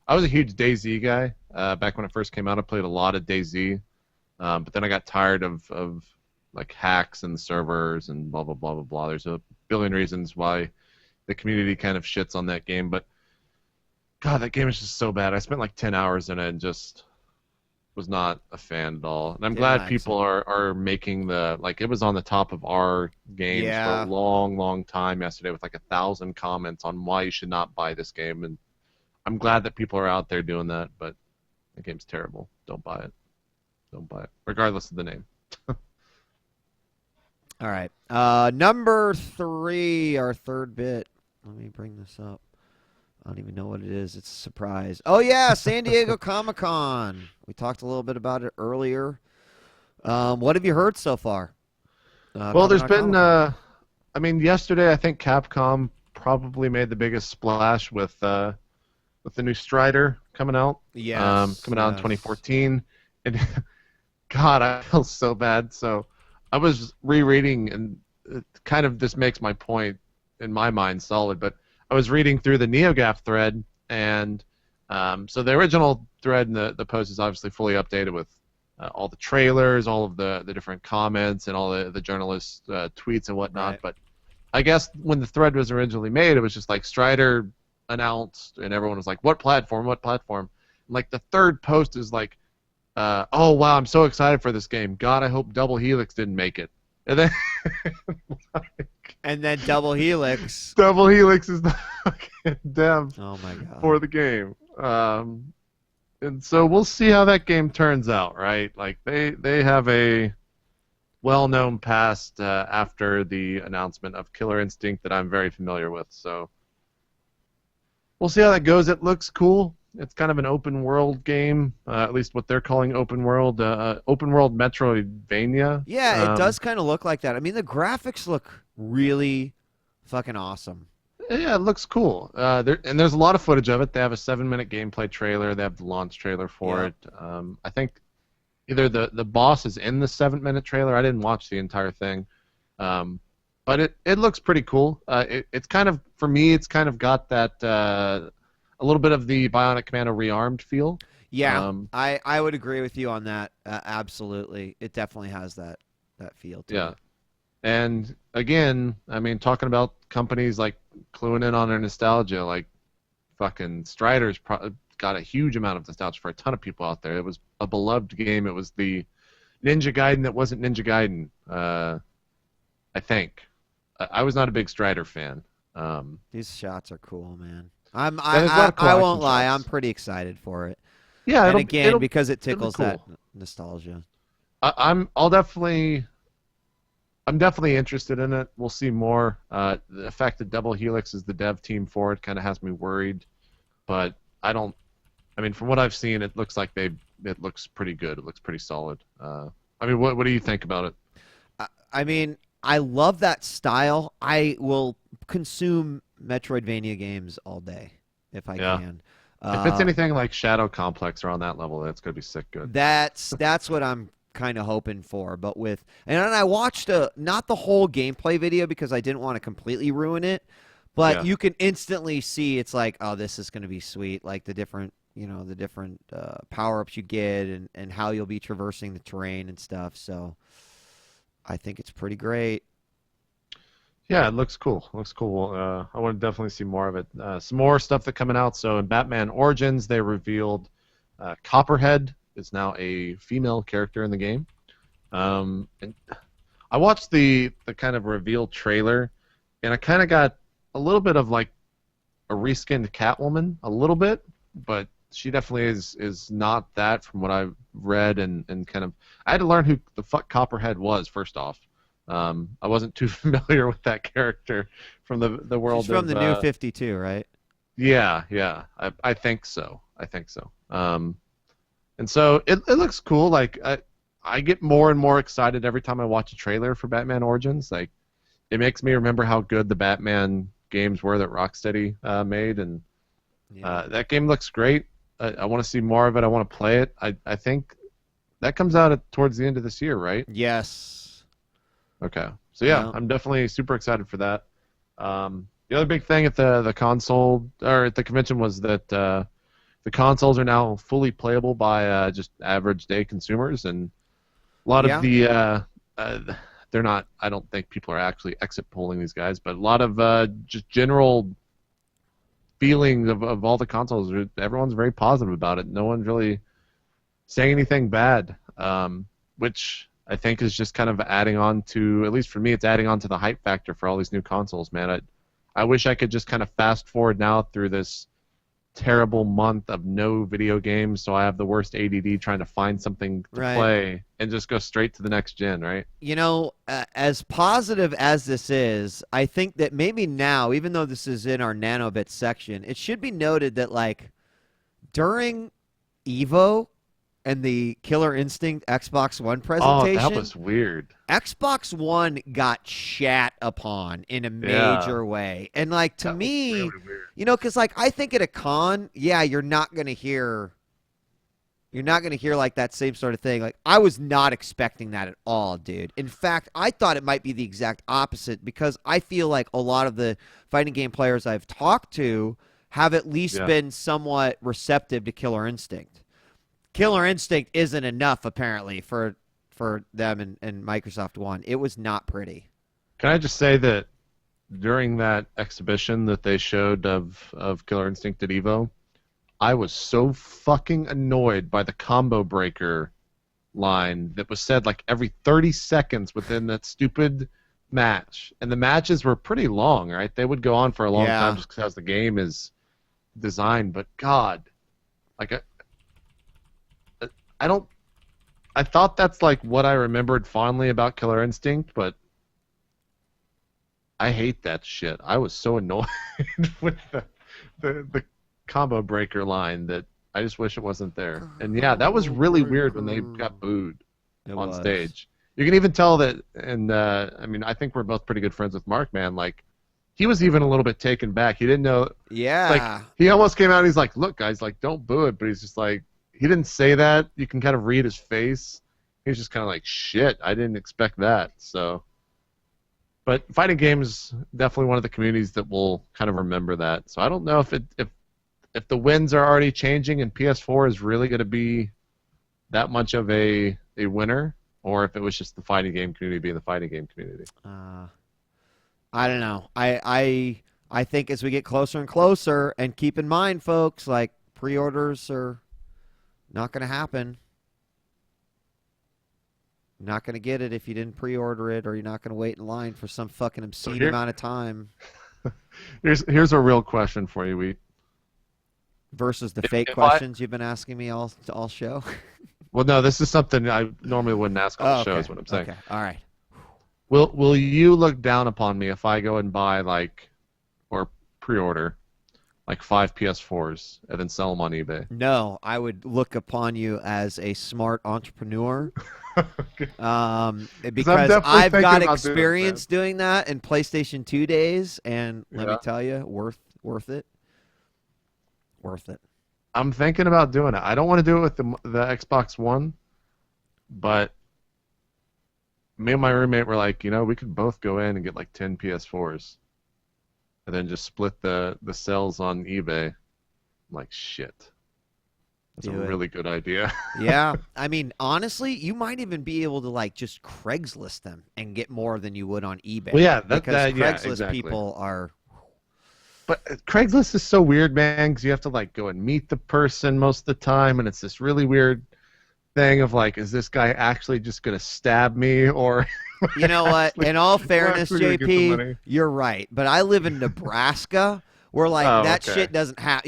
I was a huge DayZ guy back when it first came out. I played a lot of DayZ, but then I got tired of like hacks and servers and blah blah blah blah blah. There's a billion reasons why the community kind of shits on that game, but God, that game is just so bad. I spent like 10 hours in it and just was not a fan at all. And I'm glad people are making the, like, it was on the top of our games for a long, long time yesterday with like 1,000 comments on why you should not buy this game. And I'm glad that people are out there doing that, but the game's terrible. Don't buy it. Don't buy it, regardless of the name. All right. Number 3, our third bit. Let me bring this up. I don't even know what it is. It's a surprise. Oh, yeah, San Diego ComicCon. We talked a little bit about it earlier. What have you heard so far? Well, there's been, I mean, yesterday I think Capcom probably made the biggest splash with the new Strider coming out. Yes. Coming out in 2014. And God, I feel so bad. So I was rereading, and it kind of this makes my point in my mind solid, but I was reading through the NeoGAF thread, and so the original thread in the post is obviously fully updated with all the trailers, all of the different comments, and all the journalists' tweets and whatnot. Right. But I guess when the thread was originally made, it was just like Strider announced, and everyone was like, "What platform? What platform?" And like the third post is like, "Oh wow, I'm so excited for this game. God, I hope Double Helix didn't make it." And then and then Double Helix. Double Helix is the fucking dev Oh my God. for the game. And so we'll see how that game turns out, right? Like they have a well-known past after the announcement of Killer Instinct that I'm very familiar with. So we'll see how that goes. It looks cool. It's kind of an open world game, at least what they're calling open world Metroidvania. Yeah, it does kind of look like that. I mean, the graphics look really fucking awesome. Yeah, it looks cool. There's a lot of footage of it. They have a 7-minute gameplay trailer. They have the launch trailer for it. I think either the boss is in the 7-minute trailer. I didn't watch the entire thing, but it looks pretty cool. It's kind of, for me, it's kind of got that a little bit of the Bionic Commando Rearmed feel. Yeah, I would agree with you on that. Absolutely, it definitely has that feel to it. And again, I mean, talking about companies like cluing in on their nostalgia, like fucking Strider's got a huge amount of nostalgia for a ton of people out there. It was a beloved game. It was the Ninja Gaiden that wasn't Ninja Gaiden, I think. I was not a big Strider fan. These shots are cool, man. I won't lie. I'm pretty excited for it. Yeah, and again, because it tickles cool. that nostalgia. I'm definitely interested in it. We'll see more. The fact that Double Helix is the dev team for it kind of has me worried, but I mean, from what I've seen, it looks like it looks pretty good. It looks pretty solid. I mean, what do you think about it? I mean, I love that style. I will consume Metroidvania games all day if I can. If it's anything like Shadow Complex or on that level, that's gonna be sick good. That's what I'm kind of hoping for. But I watched not the whole gameplay video because I didn't want to completely ruin it. But you can instantly see it's like, oh, this is going to be sweet. Like the different power-ups you get and how you'll be traversing the terrain and stuff. So I think it's pretty great. Yeah, it looks cool. I want to definitely see more of it. Some more stuff that's coming out. So in Batman Origins, they revealed Copperhead is now a female character in the game. And I watched the kind of reveal trailer, and I kind of got a little bit of like a reskinned Catwoman, a little bit, but she definitely is not that from what I've read and kind of. I had to learn who the fuck Copperhead was first off. I wasn't too familiar with that character from the world. She's from the New 52, right? Yeah, yeah. I think so. I think so. And so it looks cool. Like I get more and more excited every time I watch a trailer for Batman Origins. Like it makes me remember how good the Batman games were that Rocksteady made, and that game looks great. I want to see more of it. I want to play it. I think that comes out towards the end of this year, right? Yes. Okay. So yeah, I'm definitely super excited for that. The other big thing at the console or at the convention was that the consoles are now fully playable by just average day consumers, and a lot of the they're not. I don't think people are actually exit polling these guys, but a lot of just general feelings of all the consoles. Everyone's very positive about it. No one's really saying anything bad, which I think is just kind of adding on to, at least for me, it's adding on to the hype factor for all these new consoles, man. I wish I could just kind of fast forward now through this terrible month of no video games, so I have the worst ADD trying to find something to play and just go straight to the next gen, right? You know, as positive as this is, I think that maybe now, even though this is in our Nanobits section, it should be noted that, like, during EVO and the Killer Instinct Xbox One presentation, that was weird. Xbox One got shat upon in a major way. And, like, to me, really you know, because, like, I think at a con, you're not going to hear like that same sort of thing. Like, I was not expecting that at all, dude. In fact, I thought it might be the exact opposite, because I feel like a lot of the fighting game players I've talked to have at least been somewhat receptive to Killer Instinct. Killer Instinct isn't enough, apparently, for them and Microsoft One. It was not pretty. Can I just say that during that exhibition that they showed of Killer Instinct at EVO, I was so fucking annoyed by the combo breaker line that was said like every 30 seconds within that stupid match. And the matches were pretty long, right? They would go on for a long time just because the game is designed. But God, like I thought that's like what I remembered fondly about Killer Instinct, but I hate that shit. I was so annoyed with the combo breaker line that I just wish it wasn't there. And yeah, that was really weird when they got booed on stage. You can even tell that, and I mean, I think we're both pretty good friends with Mark, man. Like, he was even a little bit taken back. He didn't know. Yeah. Like, he almost came out and he's like, look, guys, like, don't boo it. But he's just like, he didn't say that. You can kind of read his face. He was just kind of like, shit, I didn't expect that. So, but fighting games, definitely one of the communities that will kind of remember that. So I don't know if the winds are already changing and PS4 is really going to be that much of a winner, or if it was just the fighting game community being the fighting game community. I don't know. I think as we get closer and closer, and keep in mind, folks, like, pre-orders are not going to happen. You're not going to get it if you didn't pre-order it, or you're not going to wait in line for some fucking obscene amount of time. Here's a real question for you, Wheat. Versus the fake questions you've been asking me all show. Well, no, this is something I normally wouldn't ask on the show, is what I'm saying. Okay, all right. Will you look down upon me if I go and buy, like, or pre-order, like 5 PS4s and then sell them on eBay? No, I would look upon you as a smart entrepreneur. Because I've got experience doing that in PlayStation 2 days, and let me tell you, worth it. Worth it. I'm thinking about doing it. I don't want to do it with the Xbox One, but me and my roommate were like, you know, we could both go in and get like 10 PS4s and then just split the sales on eBay. I'm like, shit. That's a really good idea. Yeah. I mean, honestly, you might even be able to, like, just Craigslist them and get more than you would on eBay. Well, yeah, because Craigslist people are... But Craigslist is so weird, man, because you have to, like, go and meet the person most of the time, and it's this really weird thing of, like, is this guy actually just going to stab me, or... You know what? In all fairness, JP, you're right. But I live in Nebraska, where like Oh, that okay. shit doesn't have,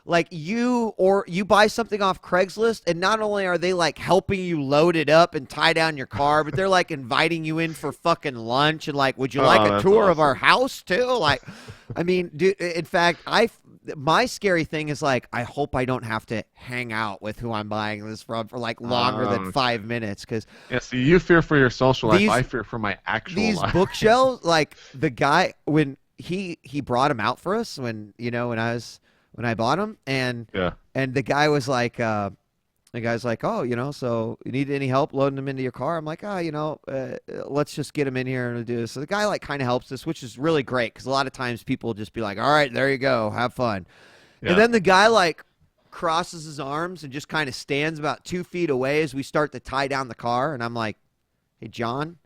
like you buy something off Craigslist, and not only are they like helping you load it up and tie down your car, but they're like inviting you in for fucking lunch and like, would you like Oh, a that's tour of our awesome. house too? Like, I mean, dude, in fact, my scary thing is like, I hope I don't have to hang out with who I'm buying this from for like longer than Um, 5 minutes, because yeah. See, you fear for your social life. these I fear for my actual these life. bookshelves, like the guy when he brought them out for us when I bought them, Yeah. and the guy's like, oh, so you need any help loading them into your car? I'm like, let's just get them in here and do this. So the guy like kind of helps us, which is really great because a lot of times people will just be like, all right, there you go, have fun. And Yeah. then the guy like crosses his arms and just kind of stands about 2 feet away as we start to tie down the car. And I'm like, hey, John,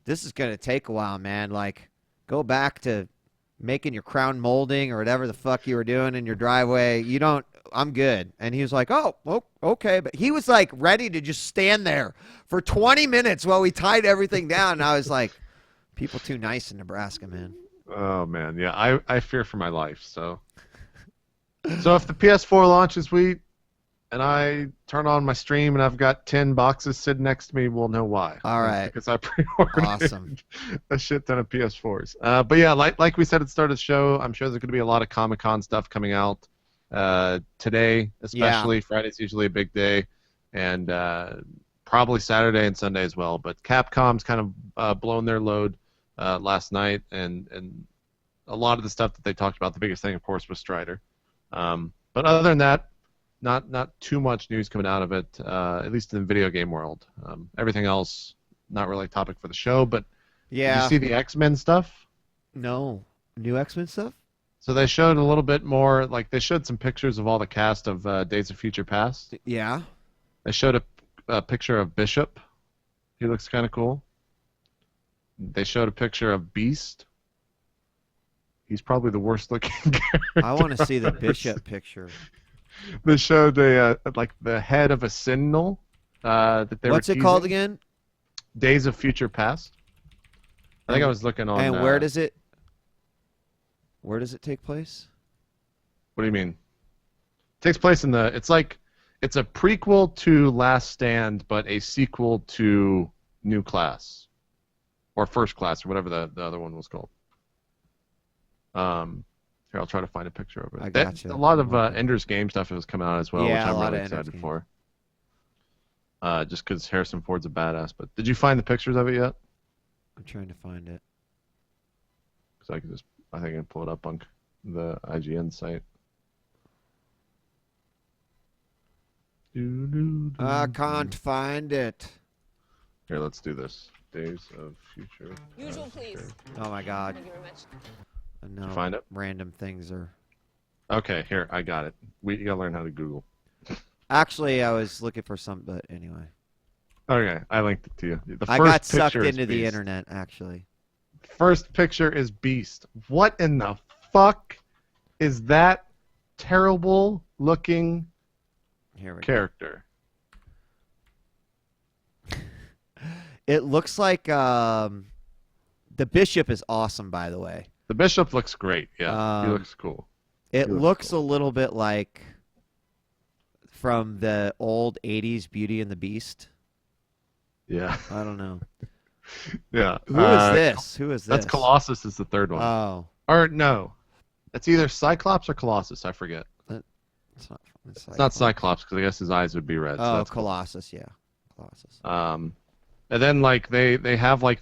this is going to take a while, man. Like, go back to making your crown molding or whatever the fuck you were doing in your driveway. I'm good. And he was like, oh, okay. But he was like ready to just stand there for 20 minutes while we tied everything down. And I was like, people too nice in Nebraska, man. Oh man, yeah. I fear for my life. So if the PS4 launches, and I turn on my stream and I've got 10 boxes sitting next to me, we'll know why. All right. Because I pre-ordered Awesome. a shit ton of PS4s. But yeah, like we said at the start of the show, I'm sure there's going to be a lot of Comic-Con stuff coming out today, especially. Yeah. Friday's usually a big day, and probably Saturday and Sunday as well. But Capcom's kind of blown their load last night, and a lot of the stuff that they talked about, the biggest thing, of course, was Strider. But other than that, not too much news coming out of it, at least in the video game world. Everything else, not really a topic for the show, but yeah. Did you see the X-Men stuff? No. New X-Men stuff? So they showed a little bit more, like they showed some pictures of all the cast of Days of Future Past. Yeah. They showed a picture of Bishop. He looks kind of cool. They showed a picture of Beast. He's probably the worst looking character. I want to see the Bishop picture. They showed like the head of a Sentinel that they What's were it called again? Days of Future Past. I think I was looking on. And where does it take place? What do you mean? It takes place in the. It's a prequel to Last Stand, but a sequel to New Class, or First Class, or whatever the other one was called. Here, I'll try to find a picture of it. I gotcha. A lot of Ender's Game stuff has come out as well, yeah, which I'm really excited for. Just because Harrison Ford's a badass. But did you find the pictures of it yet? I'm trying to find it. Because I think I can pull it up on the IGN site. I can't find it. Here, let's do this. Days of Future. Usual, please. Oh my God. Thank you very much. No, Did you find it? Random things are. Okay, here, I got it. You gotta learn how to Google. Actually, I was looking for some, but anyway. Okay, I linked it to you. I got sucked into the internet, actually. First picture is Beast. What in the fuck is that terrible looking character? It looks like the Bishop is awesome, by the way. The Bishop looks great. Yeah, he looks cool. It looks a little bit like from the old 80s Beauty and the Beast. Yeah. I don't know. Yeah. Who is this? Who is this? That's Colossus is the third one. Oh. Or no. It's either Cyclops or Colossus. I forget. It's not Cyclops because I guess his eyes would be red. Oh, so that's Colossus, yeah. Colossus. And then like they have like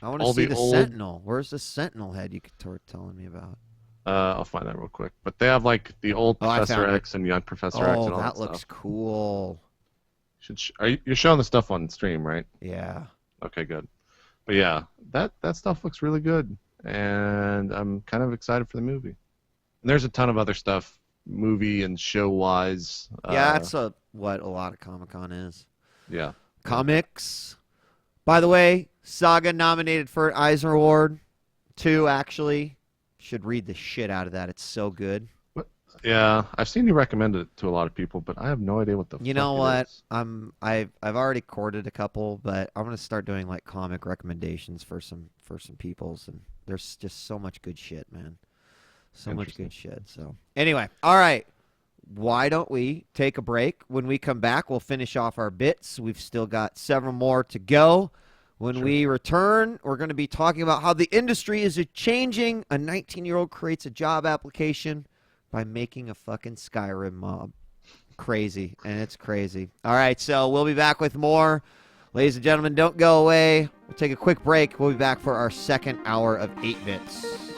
I want to see the Sentinel. Where's the Sentinel head you were telling me about? I'll find that real quick. But they have like the old Professor X and young Professor X and all that stuff. Oh, that looks cool. You're showing the stuff on stream, right? Yeah. Okay, good. But yeah, that stuff looks really good, and I'm kind of excited for the movie. And there's a ton of other stuff, movie and show wise. Yeah, that's what a lot of Comic-Con is. Yeah. Comics. By the way, Saga nominated for an Eisner Award. 2, actually. Should read the shit out of that. It's so good. Yeah, I've seen you recommend it to a lot of people, but I have no idea what the. You know what? I've already courted a couple, but I'm gonna start doing like comic recommendations for some peoples, and there's just so much good shit, man. So much good shit. So anyway, all right. Why don't we take a break? When we come back, we'll finish off our bits. We've still got several more to go. When we return, we're going to be talking about how the industry is changing. A 19-year-old creates a job application by making a fucking Skyrim mob. Crazy, and it's crazy. All right, so we'll be back with more. Ladies and gentlemen, don't go away. We'll take a quick break. We'll be back for our second hour of 8 Bits.